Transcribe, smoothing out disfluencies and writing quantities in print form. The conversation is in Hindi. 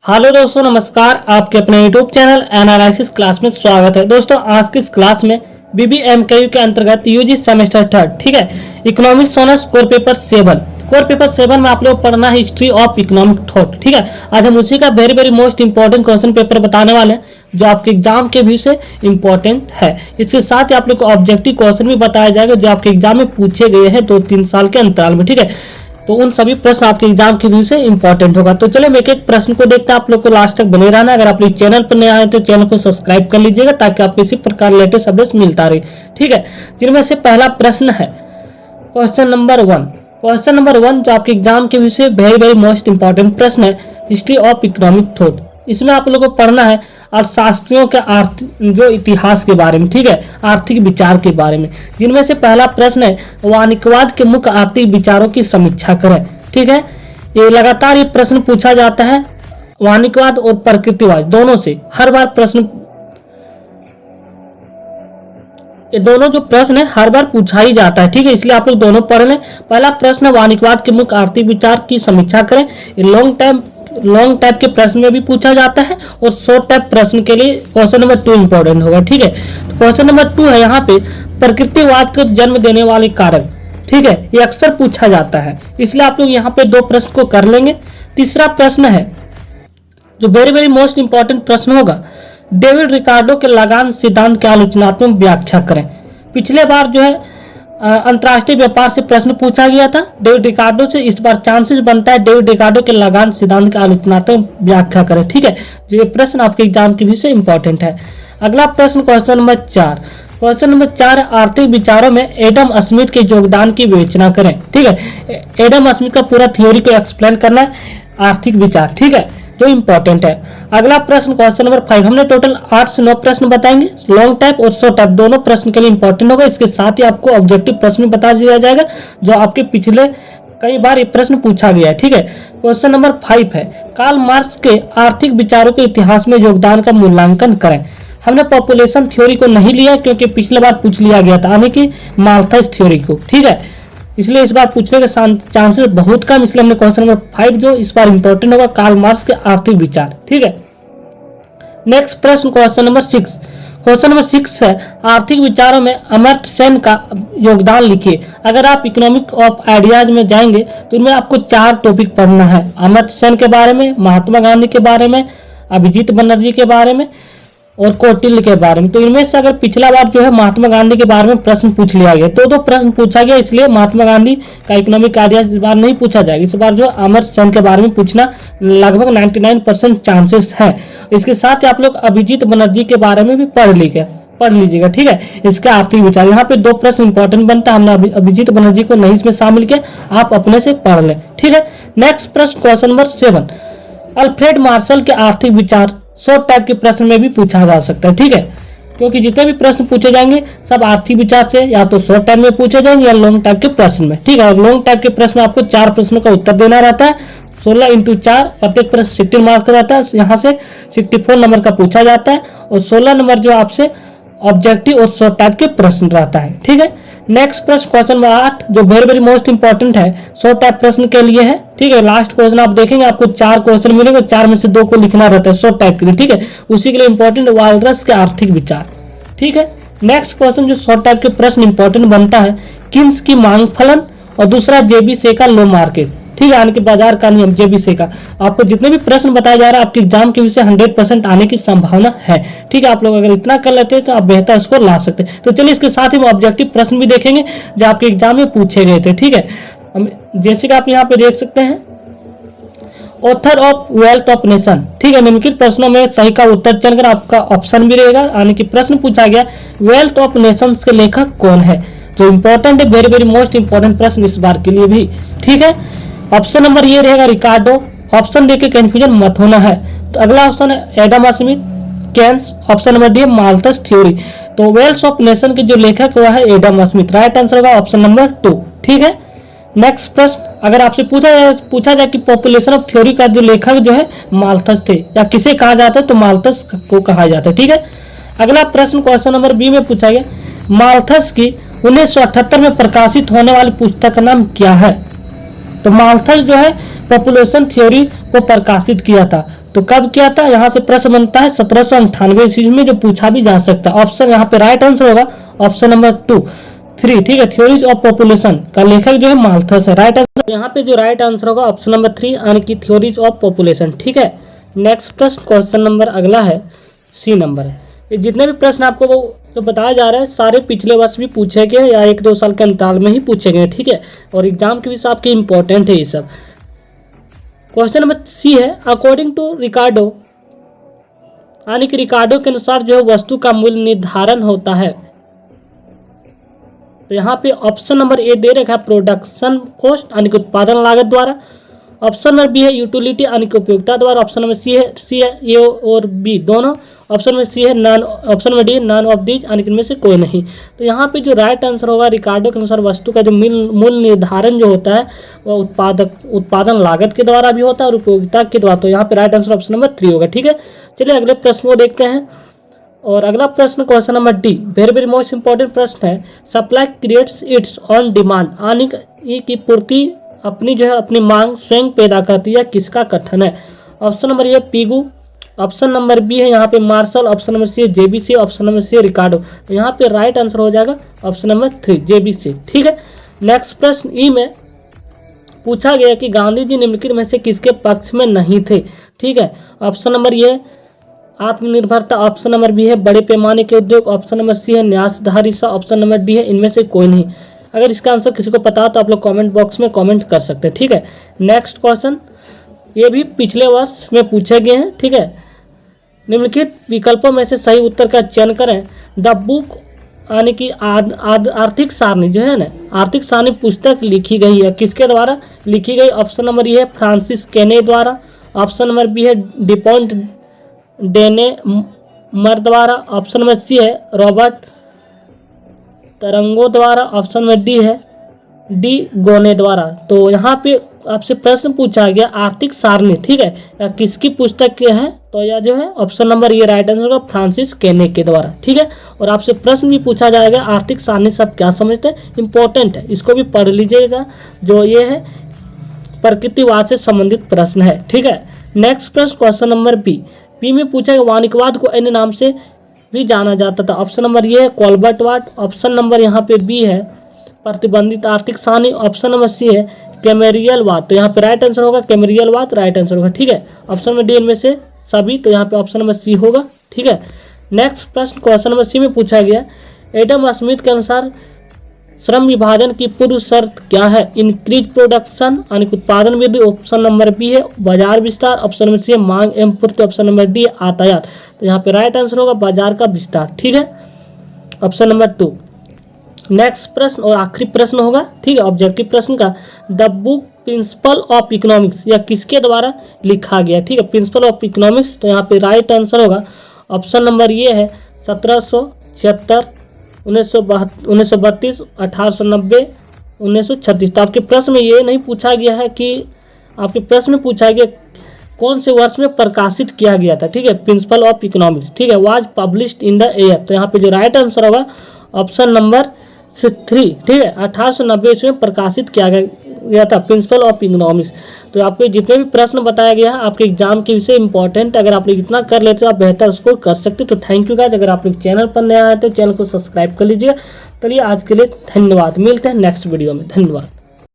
हेलो दोस्तों, नमस्कार। आपके अपने यूट्यूब चैनल एनालिसिस क्लास में स्वागत है। दोस्तों, आज की इस क्लास में बीबीएमकेयू के अंतर्गत यूजी सेमेस्टर थर्ड, ठीक है, economics honours core paper 7। Core paper 7 में आप लोग पढ़ना है हिस्ट्री ऑफ इकोनॉमिक थॉट, ठीक है। आज हम उसी का very most important question paper बताने वाले हैं जो आपके एग्जाम के व्यू से इंपॉर्टेंट है। इसके साथ ही आप लोग को ऑब्जेक्टिव क्वेश्चन भी बताया जाएगा जो आपके एग्जाम में पूछे गए हैं 2-3 साल के अंतराल में, ठीक है। तो उन सभी प्रश्न आपके एग्जाम के व्यू से इंपॉर्टेंट होगा। तो चलो एक एक प्रश्न को देखते हैं। आप लोग को लास्ट तक बने रहना। अगर आप इस चैनल पर नए आए तो चैनल को सब्सक्राइब कर लीजिएगा ताकि आपको इसी प्रकार लेटेस्ट अपडेट्स मिलता रहे, ठीक है। जिनमें से पहला प्रश्न है क्वेश्चन नंबर 1। क्वेश्चन नंबर 1 जो आपके एग्जाम के व्यू से वेरी मोस्ट इंपॉर्टेंट प्रश्न है, हिस्ट्री ऑफ इकोनॉमिक थॉट। इसमें आप लोगों को पढ़ना है अर्थशास्त्रियों के जो इतिहास के बारे में, ठीक है, आर्थिक विचार के बारे में। जिनमें से पहला प्रश्न है वाणिज्यवाद के मुख्य आर्थिक विचारों की समीक्षा करें, ठीक है। ये लगातार ये प्रश्न पूछा जाता है वाणिज्यवाद और प्रकृतिवाद दोनों से, हर बार प्रश्न, ये दोनों जो प्रश्न है हर बार पूछा ही जाता है, ठीक है। इसलिए आप लोग दोनों पढ़ लें। पहला प्रश्न वाणिज्यवाद के मुख्य आर्थिक विचार की समीक्षा करें। ये लॉन्ग टाइप के प्रश्न में भी पूछा जाता है और शॉर्ट टाइप प्रश्न के लिए क्वेश्चन नंबर 2 इंपॉर्टेंट होगा, ठीक है। तो क्वेश्चन नंबर 2 है यहाँ पे प्रकृतिवाद को जन्म देने वाले कारक, ठीक है, ये अक्सर पूछा जाता है, इसलिए आप लोग यहाँ पे 2 प्रश्न को कर लेंगे। तीसरा प्रश्न है जो वेरी मोस्ट इंपॉर्टेंट प्रश्न होगा, डेविड रिकार्डो के लगान सिद्धांत की आलोचनात्मक व्याख्या करें। पिछले बार जो है अंतर्राष्ट्रीय व्यापार से प्रश्न पूछा गया था डेविड रिकार्डो से। इस बार चांसेस बनता है डेविड रिकार्डो के लगान सिद्धांत की आलोचनात्मक व्याख्या करें, ठीक है। जो ये प्रश्न आपके एग्जाम के भी से इंपॉर्टेंट है। अगला प्रश्न क्वेश्चन नंबर 4। क्वेश्चन नंबर 4 आर्थिक विचारों में एडम स्मिथ के योगदान की विवेचना करें, ठीक है। एडम स्मिथ का पूरा थ्योरी को एक्सप्लेन करना है आर्थिक विचार, ठीक है, जो इंपॉर्टेंट है। अगला प्रश्न क्वेश्चन नंबर 5। हमने टोटल 8 से 9 प्रश्न बताएंगे, लॉन्ग टाइप और शॉर्ट टाइप दोनों प्रश्न के लिए इंपॉर्टेंट होगा। इसके साथ ही आपको ऑब्जेक्टिव प्रश्न भी बता दिया जाएगा जो आपके पिछले कई बार ये प्रश्न पूछा गया है, ठीक है। क्वेश्चन नंबर 5 है कार्ल मार्क्स के आर्थिक विचारों के इतिहास में योगदान का मूल्यांकन करें। हमने पॉपुलेशन थ्योरी को नहीं लिया क्योंकि पिछले बार पूछ लिया गया था, यानी कि माल्थस थ्योरी को, ठीक है। इसलिए इस बार पूछने के चांसेस बहुत कम, इसलिए हमने क्वेश्चन नंबर 5 जो इस बार इंपॉर्टेंट होगा कार्ल मार्क्स के आर्थिक विचार, ठीक है। नेक्स्ट प्रश्न क्वेश्चन नंबर 6। क्वेश्चन नंबर 6 है आर्थिक विचारों में अमर्त्य सेन का योगदान लिखिए। अगर आप इकोनॉमिक ऑफ आइडियाज में जाएंगे तो इनमें आपको 4 टॉपिक पढ़ना है, अमर्त्य सेन के बारे में, महात्मा गांधी के बारे में, अभिजीत बनर्जी के बारे में और कौटिल्य के बारे में। तो इनमें से अगर पिछला बार जो है महात्मा गांधी के बारे में प्रश्न पूछ लिया गया, 2 प्रश्न पूछा गया, इसलिए महात्मा गांधी का इकोनॉमिक आइडियाज इस बार नहीं पूछा जाएगा। इस बार जो अमर्त्य सेन के बारे में पूछना लगभग 99% चांसेस है। इसके साथ ही आप लोग अभिजीत बनर्जी के बारे में भी पढ़ लीजिएगा, ठीक है। इसके आर्थिक विचार, यहाँ पे 2 प्रश्न इंपॉर्टेंट बनता है। हमने अभिजीत बनर्जी को नहीं इसमें शामिल किया, आप अपने से पढ़ लें, ठीक है। नेक्स्ट प्रश्न क्वेश्चन नंबर 7 अल्फ्रेड मार्शल के आर्थिक विचार शॉर्ट टाइप के प्रश्न में भी पूछा जा सकता है, ठीक है, क्योंकि जितने भी प्रश्न पूछे जाएंगे सब आर्थिक विचार से या तो शॉर्ट टाइप में पूछे जाएंगे या लॉन्ग टाइप के प्रश्न में, ठीक है। और लॉन्ग टाइप के प्रश्न में आपको 4 प्रश्नों का उत्तर देना रहता है, 16 × 4, प्रत्येक प्रश्न 16 मार्क का रहता है। यहाँ से 64 नंबर का पूछा जाता है और 16 नंबर जो आपसे ऑब्जेक्टिव और शॉर्ट टाइप के प्रश्न रहता है, ठीक है। नेक्स्ट प्रश्न क्वेश्चन नंबर 8 जो वेरी मोस्ट इंपॉर्टेंट है, शॉर्ट टाइप प्रश्न के लिए है, ठीक है। लास्ट क्वेश्चन आप देखेंगे आपको 4 क्वेश्चन मिलेंगे, 4 में से 2 को लिखना रहता है शॉर्ट टाइप के लिए, ठीक है। उसी के लिए इंपॉर्टेंट वालरस के आर्थिक विचार, ठीक है। नेक्स्ट क्वेश्चन जो शॉर्ट टाइप के प्रश्न इंपॉर्टेंट बनता है किन्स की मांग फलन और दूसरा जेबीसे का लो मार्केट, ठीक है, यानी कि बाजार का नियम जेबीसे का। आपको जितने भी प्रश्न बताया जा रहा है आपके एग्जाम के विषय 100% आने की संभावना है, ठीक है। आप लोग अगर इतना कर लेते हैं तो आप बेहतर स्कोर ला सकते हैं। तो चलिए इसके साथ ही हम ऑब्जेक्टिव प्रश्न भी देखेंगे जो आपके एग्जाम में पूछे गए थे, ठीक है। जैसे कि आप यहाँ पे देख सकते हैं author of wealth of nation, ठीक है। निम्नलिखित प्रश्नों में सही का उत्तर चुनकर आपका ऑप्शन भी रहेगा, यानी कि प्रश्न पूछा गया वेल्थ ऑफ नेशंस के लेखक कौन है, जो इंपॉर्टेंट है, वेरी मोस्ट इंपॉर्टेंट प्रश्न इस बार के लिए भी, ठीक है। ऑप्शन नंबर ये रहेगा रिकार्डो। ऑप्शन देके कंफ्यूजन मत होना है। तो अगला ऑप्शन है Adam Smith, Keynes. Option number d Malthus theory. तो वेल्थ ऑफ नेशन के जो लेखक हुआ है एडम स्मिथ, राइट आंसर होगा ऑप्शन नंबर 2, ठीक है। नेक्स्ट प्रश्न अगर आपसे पूछा जाए कि पॉपुलेशन ऑफ थ्योरी का जो लेखक जो है माल्थस थे या किसे कहा जाता है, तो माल्थस को कहा जाता है, ठीक है। अगला प्रश्न क्वेश्चन नंबर बी में पूछा गया माल्थस की 1978 में प्रकाशित होने वाली पुस्तक का नाम क्या है। तो माल्थस जो है पॉपुलेशन थ्योरी को प्रकाशित किया था। तो कब किया था, यहाँ से प्रश्न बनता है 1798 ईस्वी में, जो पूछा भी जा सकता है। ऑप्शन यहाँ पे राइट आंसर होगा ऑप्शन नंबर 2 3, ठीक है। थ्योरीज ऑफ पॉपुलेशन का लेखक जो है माल्थस है। राइट आंसर यहाँ पे जो राइट आंसर होगा ऑप्शन नंबर 3 यानी कि थ्योरीज ऑफ पॉपुलेशन, ठीक है। नेक्स्ट प्रश्न, क्वेश्चन नंबर अगला है सी नंबर है। ये जितने भी प्रश्न आपको वो जो बताया जा रहा है सारे पिछले वर्ष भी पूछे गए या 1-2 साल के अंतराल में ही पूछे गए, ठीक है। और एग्जाम के हिसाब के इंपॉर्टेंट है ये सब। क्वेश्चन नंबर सी है, अकॉर्डिंग टू रिकार्डो यानी कि रिकार्डो के अनुसार जो है वस्तु का मूल्य निर्धारण होता है। तो यहाँ पे ऑप्शन नंबर ए दे रखा है प्रोडक्शन कॉस्ट यानी कि उत्पादन लागत द्वारा। ऑप्शन नंबर बी है यूटिलिटी यानी कि उपयोगिता द्वारा। ऑप्शन नंबर सी है ए और बी दोनों। ऑप्शन में सी है नॉन, ऑप्शन में डी है नॉन ऑफ दीज यानी कि इनमें से कोई नहीं। तो यहाँ पे जो राइट आंसर होगा रिकार्डो के अनुसार वस्तु का जो मूल्य निर्धारण जो होता है वह उत्पादन लागत के द्वारा भी होता है और उपयोगिता के द्वारा। तो यहाँ पे राइट आंसर ऑप्शन नंबर 3 होगा, ठीक है। चलिए अगले प्रश्न को देखते हैं। और अगला प्रश्न question number D, very very most important प्रश्न है। Supply creates it's on demand यानी कि पूर्ति अपनी जो है अपनी मांग स्वयं पैदा करती है, किसका कथन है। Option number A Pigou, option number B है यहाँ पे Marshall, option number C JBC, option number C Ricardo. तो यहाँ पे राइट आंसर हो जाएगा ऑप्शन नंबर 3 जेबीसी, ठीक है। नेक्स्ट प्रश्न ई में पूछा गया कि गांधी जी निम्नलिखित में से किसके पक्ष में नहीं थे, ठीक है। ऑप्शन नंबर ए आत्मनिर्भरता, ऑप्शन नंबर बी है बड़े पैमाने के उद्योग, ऑप्शन नंबर सी है न्यासधारी सा, ऑप्शन नंबर डी है इनमें से कोई नहीं। अगर इसका आंसर किसी को पता हो तो आप लोग कमेंट बॉक्स में कमेंट कर सकते हैं, ठीक है। नेक्स्ट क्वेश्चन, ये भी पिछले वर्ष में पूछे गए हैं, ठीक है। निम्नलिखित विकल्पों में से सही उत्तर का चयन करें। द बुक यानी कि आर्थिक सारणी जो है ना, आर्थिक सारणी पुस्तक लिखी गई है, किसके द्वारा लिखी गई। ऑप्शन नंबर ये है फ्रांसिस केने द्वारा, ऑप्शन नंबर बी है डिपॉन्ट डेने मर द्वारा, ऑप्शन नंबर सी है रॉबर्ट तरंगो द्वारा, ऑप्शन नंबर डी है डी गोने द्वारा। तो यहाँ पे आपसे प्रश्न पूछा गया आर्थिक सारणी, ठीक है, या किसकी पुस्तक के है। तो यह जो है ऑप्शन नंबर ये राइट आंसर होगा फ्रांसिस केने के द्वारा, ठीक है। और आपसे प्रश्न भी पूछा जाएगा आर्थिक सारणी सब क्या समझते हैं, इंपॉर्टेंट है, इसको भी पढ़ लीजिएगा। जो ये है प्रकृतिवाद से संबंधित प्रश्न है, ठीक है। नेक्स्ट प्रश्न क्वेश्चन नंबर बी में पूछा गया वानिकवाद को अन्य नाम से भी जाना जाता था। ऑप्शन नंबर ये है कोल्बर्टवाद, ऑप्शन नंबर यहाँ पे बी है प्रतिबंधित आर्थिक सारणी, ऑप्शन नंबर सी है कैमेरियलवाद। तो यहाँ पे राइट आंसर होगा कैमेरियलवाद, राइट आंसर होगा, ठीक है। ऑप्शन नंबर डी इनमें से सभी, तो यहाँ पे ऑप्शन नंबर सी होगा, ठीक है। नेक्स्ट प्रश्न क्वेश्चन नंबर सी में पूछा गया एडम स्मिथ के अनुसार श्रम विभाजन की पूर्व शर्त क्या है। इंक्रीज प्रोडक्शन यानी उत्पादन वृद्धि, ऑप्शन नंबर बी है बाजार विस्तार, ऑप्शन नंबर सी है मांग एवं पूर्ति, ऑप्शन नंबर डी है आयात। तो यहाँ पे राइट आंसर होगा बाजार का विस्तार, ठीक है, ऑप्शन नंबर 2। नेक्स्ट प्रश्न और आखिरी प्रश्न होगा, ठीक है, ऑब्जेक्टिव प्रश्न का। The book principle of economics या किसके द्वारा लिखा गया, ठीक है, प्रिंसिपल ऑफ इकोनॉमिक्स। तो यहाँ पे राइट आंसर होगा ऑप्शन नंबर ये है 1776, 1932, 1890, 1936। तो आपके प्रश्न में ये नहीं पूछा गया है कि आपके प्रश्न में पूछा गया कौन से वर्ष में प्रकाशित किया गया था, ठीक है, प्रिंसिपल ऑफ इकोनॉमिक्स, ठीक है, was published in the year. तो यहाँ पे जो राइट आंसर होगा ऑप्शन नंबर 3, ठीक है, 1890 ईस्वी में प्रकाशित किया गया था प्रिंसिपल ऑफ इकोनॉमिक्स। तो आपके जितने भी प्रश्न बताया गया है आपके एग्जाम के विषय इंपॉर्टेंट, अगर आप लोग इतना कर लेते हो आप बेहतर स्कोर कर सकते। तो थैंक यू गाइस, अगर आप लोग चैनल पर नया आए तो चैनल को सब्सक्राइब कर लीजिएगा। चलिए आज के लिए धन्यवाद, मिलते हैं नेक्स्ट वीडियो में, धन्यवाद।